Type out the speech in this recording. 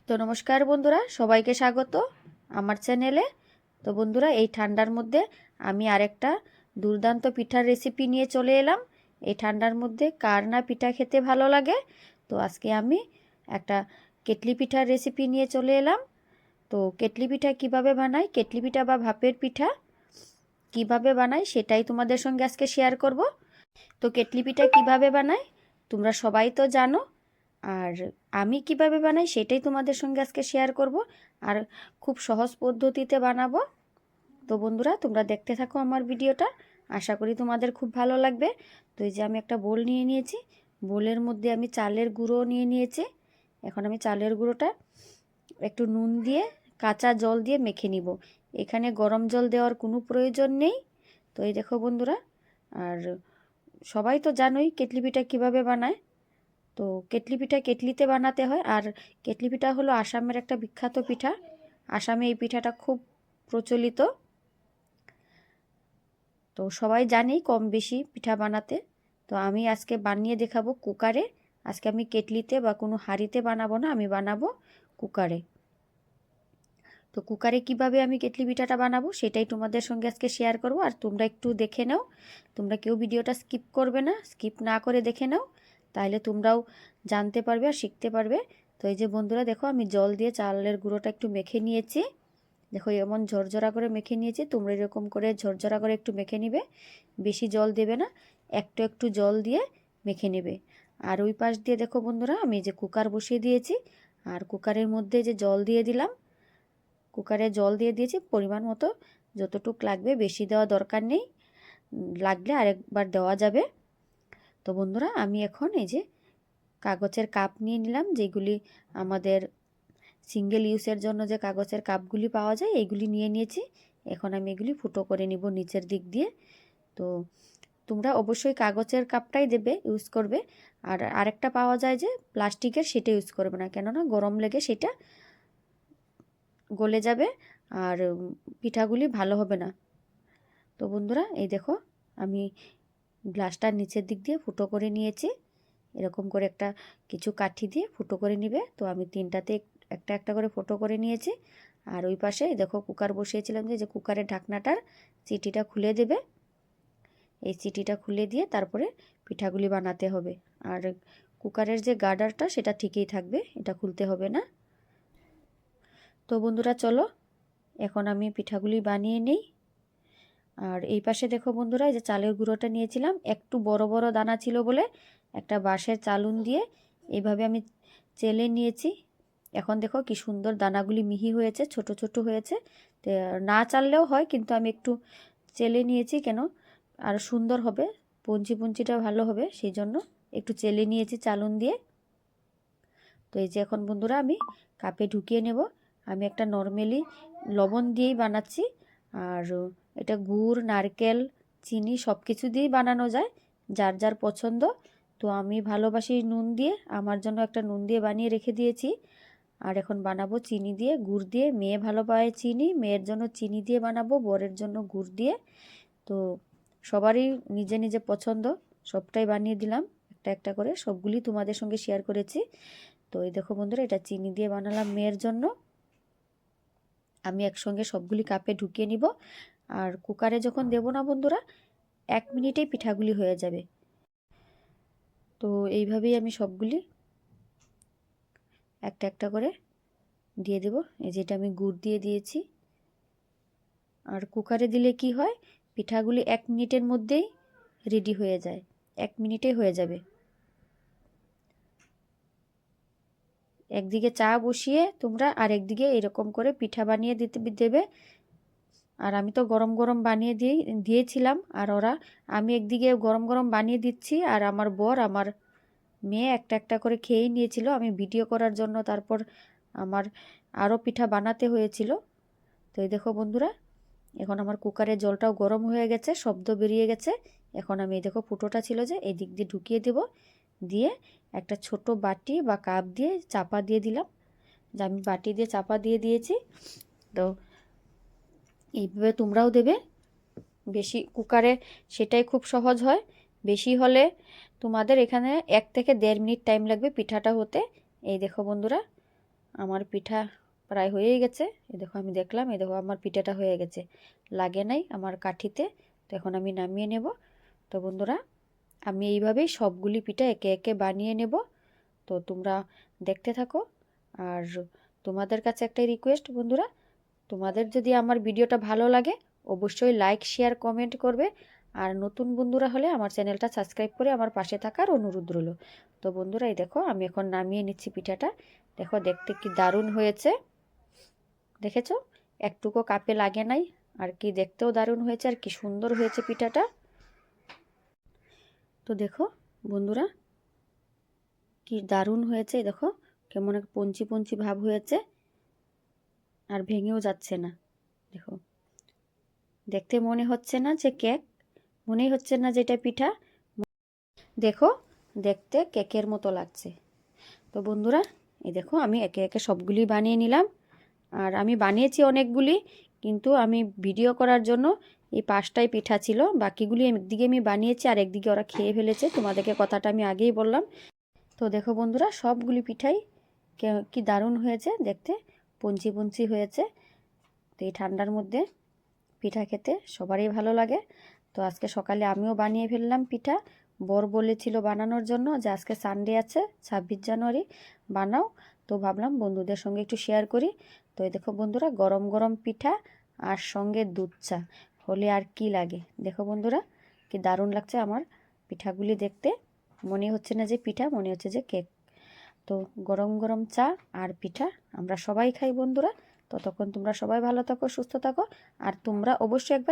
তো নমস্কার বন্ধুরা, সবাইকে স্বাগত আমার চ্যানেলে। তো বন্ধুরা, এই ঠান্ডার মধ্যে আমি আরেকটা দুর্দান্ত পিঠার রেসিপি নিয়ে চলে এলাম। এই ঠান্ডার মধ্যে কার না পিঠা খেতে ভালো লাগে। তো আজকে আমি একটা কেটলি পিঠার রেসিপি নিয়ে চলে এলাম। তো কেটলি পিঠা কিভাবে বানাই, কেটলি পিঠা বা ভাপের পিঠা কিভাবে বানাই সেটাই তোমাদের সঙ্গে আজকে শেয়ার করব। তো কেটলি পিঠা কিভাবে বানাই তোমরা সবাই তো জানো, আর আমি কিভাবে বানাই সেটাই তোমাদের সঙ্গে আজকে শেয়ার করব, আর খুব সহজ পদ্ধতিতে বানাবো। তো বন্ধুরা, তোমরা দেখতে থাকো আমার ভিডিওটা, আশা করি তোমাদের খুব ভালো লাগবে। তো এই যে আমি একটা বোল নিয়ে নিয়েছি, বোলের মধ্যে আমি চালের গুঁড়ো নিয়ে নিয়েছি। এখন আমি চালের গুঁড়োটা একটু নুন দিয়ে কাঁচা জল দিয়ে মেখে নিব। এখানে গরম জল দেওয়ার কোনো প্রয়োজন নেই। তো এই দেখো বন্ধুরা, আর সবাই তো জানোই কেটলি পিঠা কীভাবে বানায়। তো কেটলি পিঠা কেটলিতে বানাতে হয়, আর কেটলি পিঠা হলো আসামের একটা বিখ্যাত পিঠা। আসামে এই পিঠাটা খুব প্রচলিত। তো সবাই জানি কম বেশি পিঠা বানাতে। তো আমি আজকে বানিয়ে দেখাবো কুকারে। আজকে আমি কেটলিতে বা কোনো হাঁড়িতে বানাবো না, আমি বানাবো কুকারে। তো কুকারে কিভাবে আমি কেটলি পিঠাটা বানাবো সেটাই তোমাদের সঙ্গে আজকে শেয়ার করব। আর তোমরা একটু দেখে নাও, তোমরা কেউ ভিডিওটা স্কিপ করবে না, স্কিপ না করে দেখে নাও, তাহলে তোমরাও জানতে পারবে আর শিখতে পারবে। তো এই যে বন্ধুরা দেখো, আমি জল দিয়ে চালের গুঁড়োটা একটু মেখে নিয়েছি। দেখো এমন ঝরঝরা করে মেখে নিয়েছি, তোমরা এরকম করে ঝরঝরা করে একটু মেখে নিবে, বেশি জল দেবে না, একটু একটু জল দিয়ে মেখে নেবে। আর ওই পাশ দিয়ে দেখো বন্ধুরা, আমি যে কুকার বসিয়ে দিয়েছি, আর কুকারের মধ্যে যে জল দিয়ে দিলাম, কুকারে জল দিয়ে দিয়েছি পরিমাণ মতো, যতটুকু লাগবে, বেশি দেওয়া দরকার নেই, লাগলে আরেকবার দেওয়া যাবে। তো বন্ধুরা, আমি এখন এই যে কাগজের কাপ নিয়ে নিলাম, যেগুলি আমাদের সিঙ্গেল ইউজের জন্য যে কাগজের কাপগুলি পাওয়া যায়, এইগুলি নিয়ে নিয়েছি। এখন আমি এগুলি ফুটো করে নিব নিচের দিক দিয়ে। তো তোমরা অবশ্যই কাগজের কাপটাই দেবে, ইউজ করবে। আর আরেকটা পাওয়া যায় যে প্লাস্টিকের, সেটা ইউজ করবে না, কেননা গরম লেগে সেটা গলে যাবে আর পিঠাগুলি ভালো হবে না। তো বন্ধুরা, এই দেখো আমি গ্লাসটার নিচের দিক দিয়ে ফুটো করে নিয়েছি। এরকম করে একটা কিছু কাঠি দিয়ে ফুটো করে নিবে। তো আমি তিনটাতে একটা একটা করে ফুটো করে নিয়েছি। আর ওই পাশে দেখো কুকার বসিয়েছিলাম, যে কুকারের ঢাকনাটার চিটিটা খুলে দেবে। এই চিটিটা খুলে দিয়ে তারপরে পিঠাগুলি বানাতে হবে। আর কুকারের যে গার্ডারটা সেটা ঠিকই থাকবে, এটা খুলতে হবে না। তো বন্ধুরা চলো, এখন আমি পিঠাগুলি বানিয়ে নিই। আর এই পাশে দেখো বন্ধুরা, এই যে চালের গুঁড়োটা নিয়েছিলাম, একটু বড় বড় দানা ছিল বলে একটা বাঁশের চালুন দিয়ে এইভাবে আমি চেলে নিয়েছি। এখন দেখো কি সুন্দর দানাগুলি মিহি হয়েছে, ছোট ছোট হয়েছে। তো না চাললেও হয়, কিন্তু আমি একটু চেলে নিয়েছি, কেন আর সুন্দর হবে, পঞ্চি পঞ্চিটা ভালো হবে, সেই জন্য একটু চেলে নিয়েছি চালুন দিয়ে। তো এই যে এখন বন্ধুরা আমি কাপে ঢুকিয়ে নেব। আমি একটা নর্মালি লবণ দিয়েই বানাচ্ছি, আর এটা গুড়, নারকেল, চিনি সব কিছু দিয়েই বানানো যায়, যার যার পছন্দ। তো আমি ভালোবাসি নুন দিয়ে, আমার জন্য একটা নুন দিয়ে বানিয়ে রেখে দিয়েছি। আর এখন বানাবো চিনি দিয়ে, গুড় দিয়ে। মেয়ে ভালো পায় চিনি, মেয়ের জন্য চিনি দিয়ে বানাবো, বরের জন্য গুড় দিয়ে। তো সবারই নিজে নিজে পছন্দ, সবটাই বানিয়ে দিলাম একটা একটা করে, সবগুলি তোমাদের সঙ্গে শেয়ার করেছি। তো এই দেখো বন্ধুরা, এটা চিনি দিয়ে বানালাম মেয়ের জন্য। আমি একসঙ্গে সবগুলি কাপে ঢুকিয়ে নিব। আর কুকারে যখন দেব না বন্ধুরা, 1 মিনিটেই পিঠাগুলি হয়ে যাবে। তো এইভাবেই আমি সবগুলি একটা একটা করে দিয়ে দেব। এই যেটা আমি গুড় দিয়ে দিয়েছি। আর কুকারে দিলে কি হয়, পিঠাগুলি 1 মিনিটের মধ্যেই রেডি হয়ে যায়, 1 মিনিটে হয়ে যাবে। একদিকে চা বসিয়ে তোমরা আর একদিকে এরকম করে পিঠা বানিয়ে দেবে। আর আমি তো গরম গরম বানিয়ে দিয়েছিলাম, আর আমি একদিকে গরম গরম বানিয়ে দিচ্ছি, আর আমার বর, আমার মেয়ে একটা একটা করে খেয়েই নিয়েছিল। আমি ভিডিও করার জন্য তারপর আমার আরও পিঠা বানাতে হয়েছিল। তো এই দেখো বন্ধুরা, এখন আমার কুকারের জলটাও গরম হয়ে গেছে, শব্দ বেরিয়ে গেছে। এখন আমি এই দেখো ফুটোটা ছিল যে এই দিক দিয়ে ঢুকিয়ে দেব, দিয়ে একটা ছোট বাটি বা কাপ দিয়ে চাপা দিয়ে দিলাম, যে আমি বাটি দিয়ে চাপা দিয়ে দিয়েছি। তো এইভাবে তোমরাও দেবে। বেশি কুকারে সেটাই খুব সহজ হয়, বেশি হলে তোমাদের এখানে 1 থেকে 1.5 মিনিট টাইম লাগবে পিঠাটা হতে। এই দেখো বন্ধুরা, আমার পিঠা প্রায় হয়েই গেছে। এই দেখো আমি দেখলাম, এই দেখো আমার পিঠাটা হয়ে গেছে, লাগে নাই আমার কাঠিতে। তো এখন আমি নামিয়ে নেব। তো বন্ধুরা, আমি এইভাবেই সবগুলি পিঠা একে একে বানিয়ে নেব। তো তোমরা দেখতে থাকো। আর তোমাদের কাছে একটাই রিকোয়েস্ট বন্ধুরা, তোমাদের যদি আমার ভিডিওটা ভালো লাগে অবশ্যই লাইক শেয়ার কমেন্ট করবে। আর নতুন বন্ধুরা হলে আমার চ্যানেলটা সাবস্ক্রাইব করে আমার পাশে থাকার অনুরোধ রইল। তো বন্ধুরা, এই দেখো আমি এখন নামিয়ে নিচ্ছি পিঠাটা। দেখো দেখতে কি দারুণ হয়েছে, দেখেছো? একটুকু কাপে লাগে নাই। আর কি দেখতেও দারুণ হয়েছে, আর কি সুন্দর হয়েছে পিঠাটা। তো দেখো বন্ধুরা, কি দারুণ হয়েছে। দেখো কেমন এক পঞ্চি পঞ্চি ভাব হয়েছে, আর ভেঙেও যাচ্ছে না। দেখো দেখতে মনে হচ্ছে না যে কেক, মনেই হচ্ছে না যে এটা পিঠা। দেখো দেখতে কেকের মতো লাগছে। তো বন্ধুরা, এই দেখো আমি একে একে সবগুলি বানিয়ে নিলাম। আর আমি বানিয়েছি অনেকগুলি, কিন্তু আমি ভিডিও করার জন্য এই 5টাই পিঠা ছিল, বাকিগুলি একদিকে আমি বানিয়েছি আর একদিকে ওরা খেয়ে ফেলেছে। তোমাদেরকে কথাটা আমি আগেই বললাম। তো দেখো বন্ধুরা, সবগুলি পিঠাই কি দারুণ হয়েছে দেখতে, পঞ্চি পঞ্চি হয়েছে। তো এই ঠান্ডার মধ্যে পিঠা খেতে সবারই ভালো লাগে। তো আজকে সকালে আমিও বানিয়ে ফেললাম পিঠা। বর বলেছিল বানানোর জন্য যে আজকে সানডে আছে, 26 জানুয়ারি, বানাও। তো ভাবলাম বন্ধুদের সঙ্গে একটু শেয়ার করি। তো এই দেখো বন্ধুরা, গরম গরম পিঠা আর সঙ্গে দুধ চা হলে আর কি লাগে। দেখো বন্ধুরা, কি দারুণ লাগছে আমার পিঠাগুলি দেখতে। মনে হচ্ছে না যে পিঠা, মনে হচ্ছে যে কেক। তো গরম গরম চা আর পিঠা আমরা সবাই খাই বন্ধুরা। ততক্ষণ তোমরা সবাই ভালো থাকো, সুস্থ থাকো। আর তোমরা অবশ্যই একবার